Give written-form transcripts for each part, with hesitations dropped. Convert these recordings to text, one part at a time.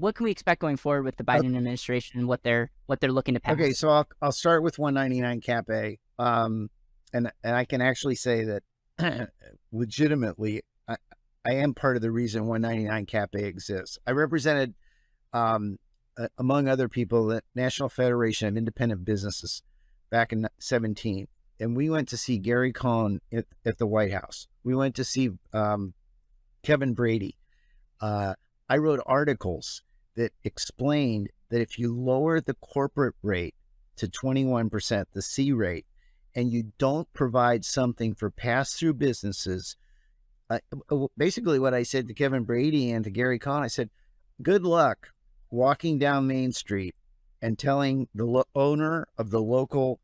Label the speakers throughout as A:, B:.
A: What can we expect going forward with the Biden administration and what they're looking to pass?
B: Okay, so I'll start with 199 Cap A, and I can actually say that legitimately, I am part of the reason 199 Cap A exists. I represented, among other people, the National Federation of Independent Businesses back in 2017, and we went to see Gary Cohn at the White House. We went to see Kevin Brady. I wrote articles that explained that if you lower the corporate rate to 21%, the C rate, and you don't provide something for pass-through businesses, basically what I said to Kevin Brady and to Gary Cohn, I said, good luck walking down Main Street and telling the owner of the local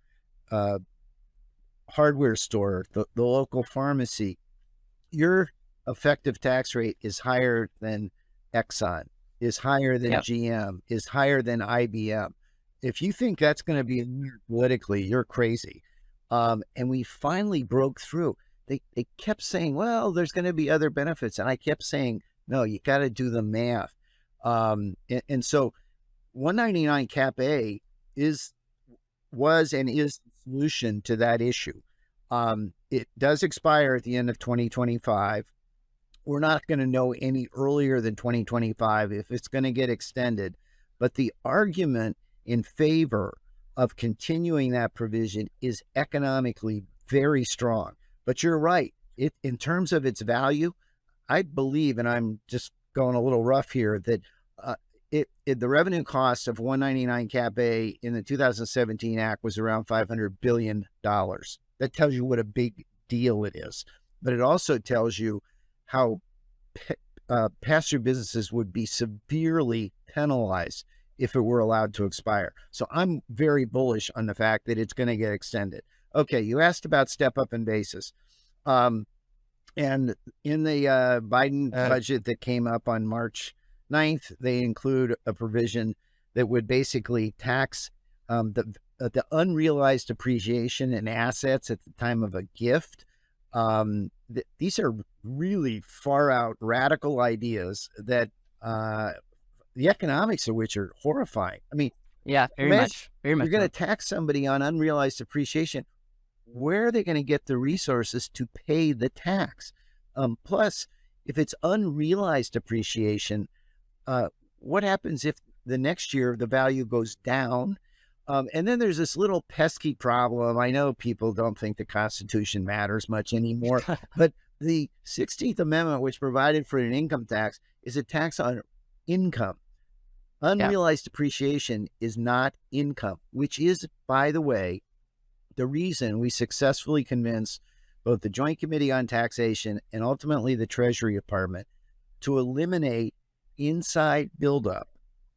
B: hardware store, the local pharmacy, your effective tax rate is higher than Exxon, is higher than GM, is higher than IBM. If you think that's going to be politically, you're crazy. And we finally broke through. They kept saying, well, there's going to be other benefits. And I kept saying, no, you got to do the math. And so 199 Cap A was and is the solution to that issue. It does expire at the end of 2025. We're not going to know any earlier than 2025 if it's going to get extended. But the argument in favor of continuing that provision is economically very strong. But you're right. In terms of its value, I believe, and I'm just going a little rough here, that the revenue cost of 199 Cap A in the 2017 Act was around $500 billion. That tells you what a big deal it is. But it also tells you how pass-through businesses would be severely penalized if it were allowed to expire. So I'm very bullish on the fact that it's going to get extended. Okay, you asked about step-up in basis. And in the Biden budget that came up on March 9th, they include a provision that would basically tax the unrealized appreciation in assets at the time of a gift. These are really far out radical ideas that the economics of which are horrifying. I mean,
A: yeah, very much.
B: You're going to tax somebody on unrealized appreciation. Where are they going to get the resources to pay the tax? Plus, if it's unrealized appreciation, what happens if the next year the value goes down? And then there's this little pesky problem. I know people don't think the Constitution matters much anymore, but the 16th Amendment, which provided for an income tax, is a tax on income. Unrealized appreciation is not income, which is, by the way, the reason we successfully convinced both the Joint Committee on Taxation and ultimately the Treasury Department to eliminate inside buildup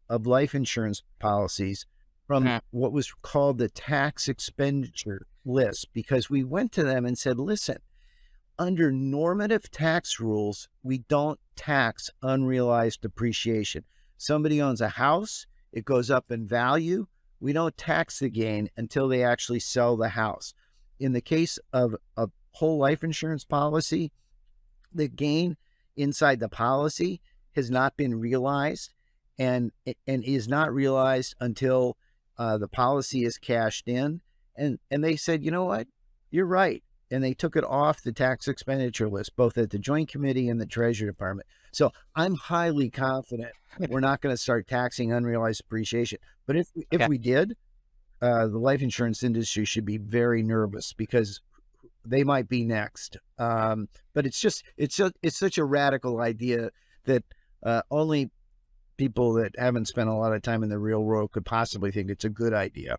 B: of life insurance policies from what was called the tax expenditure list, because we went to them and said, listen, under normative tax rules, we don't tax unrealized appreciation. Somebody owns a house, it goes up in value. We don't tax the gain until they actually sell the house. In the case of a whole life insurance policy, the gain inside the policy has not been realized and is not realized until the policy is cashed in. And they said, you know what, you're right. And they took it off the tax expenditure list, both at the Joint Committee and the Treasury Department. So I'm highly confident we're not going to start taxing unrealized appreciation. But if we did, the life insurance industry should be very nervous because they might be next. But it's such a radical idea that only people that haven't spent a lot of time in the real world could possibly think it's a good idea.